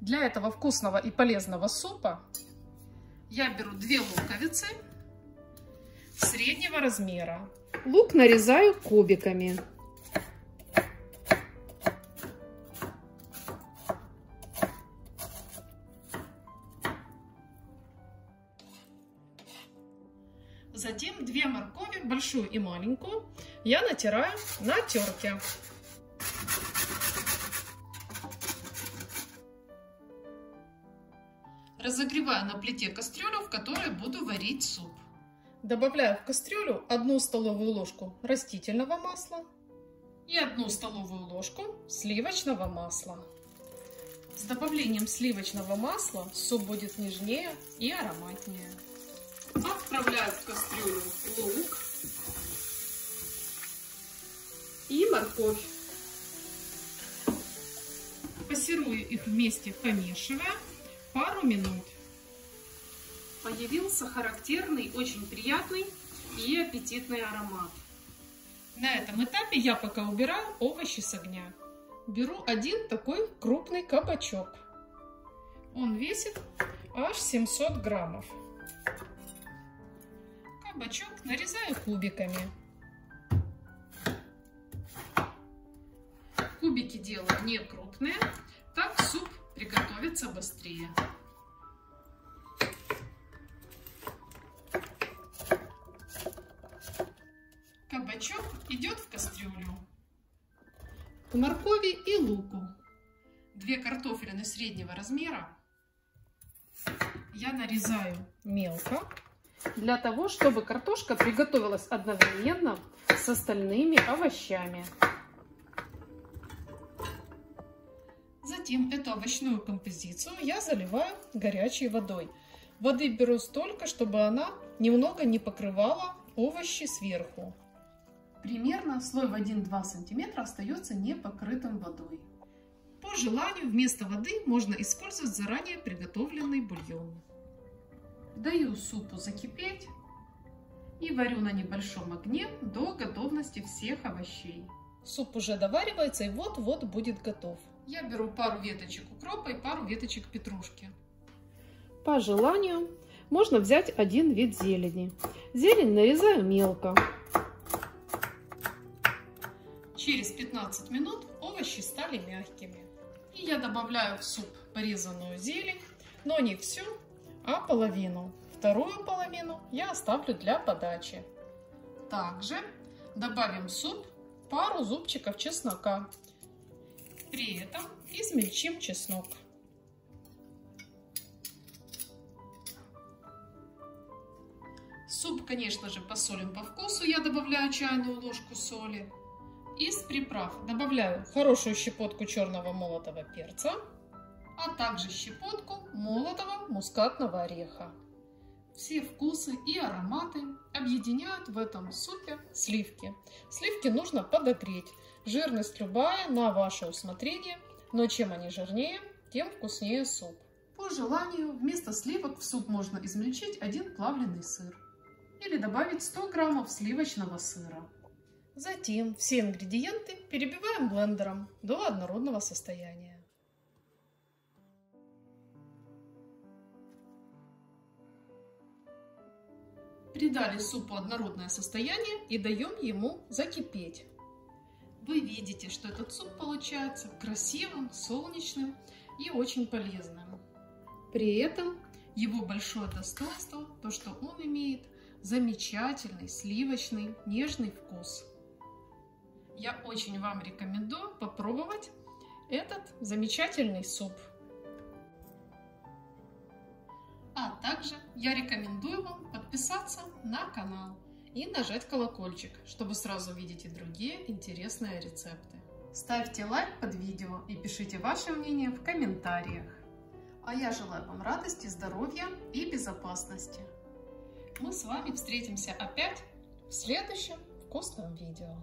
Для этого вкусного и полезного супа я беру 2 луковицы среднего размера. Лук нарезаю кубиками. Затем 2 моркови, большую и маленькую, я натираю на терке. Разогреваю на плите кастрюлю, в которой буду варить суп. Добавляю в кастрюлю 1 столовую ложку растительного масла и 1 столовую ложку сливочного масла. С добавлением сливочного масла суп будет нежнее и ароматнее. Отправляю в кастрюлю лук и морковь. Пассерую их вместе, помешивая пару минут. Появился характерный, очень приятный и аппетитный аромат. На этом этапе я пока убираю овощи с огня. Беру 1 такой крупный кабачок. Он весит аж 700 граммов. Кабачок нарезаю кубиками. Кубики делаю не крупные, так суп приготовится быстрее. Кабачок идет в кастрюлю. К моркови и луку 2 картофелины среднего размера я нарезаю мелко, Для того, чтобы картошка приготовилась одновременно с остальными овощами. Затем эту овощную композицию я заливаю горячей водой. Воды беру столько, чтобы она немного не покрывала овощи сверху. Примерно слой в 1-2 см остается непокрытым водой. По желанию вместо воды можно использовать заранее приготовленный бульон. Даю супу закипеть и варю на небольшом огне до готовности всех овощей. Суп уже доваривается и вот-вот будет готов. Я беру пару веточек укропа и пару веточек петрушки. По желанию можно взять 1 вид зелени. Зелень нарезаю мелко. Через 15 минут овощи стали мягкими. И я добавляю в суп порезанную зелень, но не всю, а половину. Вторую половину я оставлю для подачи. Также добавим в суп пару зубчиков чеснока. При этом измельчим чеснок. Суп, конечно же, посолим по вкусу. Я добавляю чайную ложку соли. Из приправ добавляю хорошую щепотку черного молотого перца, а также щепотку молотого мускатного ореха. Все вкусы и ароматы объединяют в этом супе сливки. Сливки нужно подогреть. Жирность любая на ваше усмотрение, но чем они жирнее, тем вкуснее суп. По желанию вместо сливок в суп можно измельчить 1 плавленый сыр или добавить 100 граммов сливочного сыра. Затем все ингредиенты перебиваем блендером до однородного состояния. Придали супу однородное состояние и даем ему закипеть. Вы видите, что этот суп получается красивым, солнечным и очень полезным. При этом его большое достоинство то, что он имеет замечательный сливочный нежный вкус. Я очень вам рекомендую попробовать этот замечательный суп. А также я рекомендую вам подписаться на канал и нажать колокольчик, чтобы сразу видеть и другие интересные рецепты. Ставьте лайк под видео и пишите ваше мнение в комментариях. А я желаю вам радости, здоровья и безопасности. Мы с вами встретимся опять в следующем вкусном видео.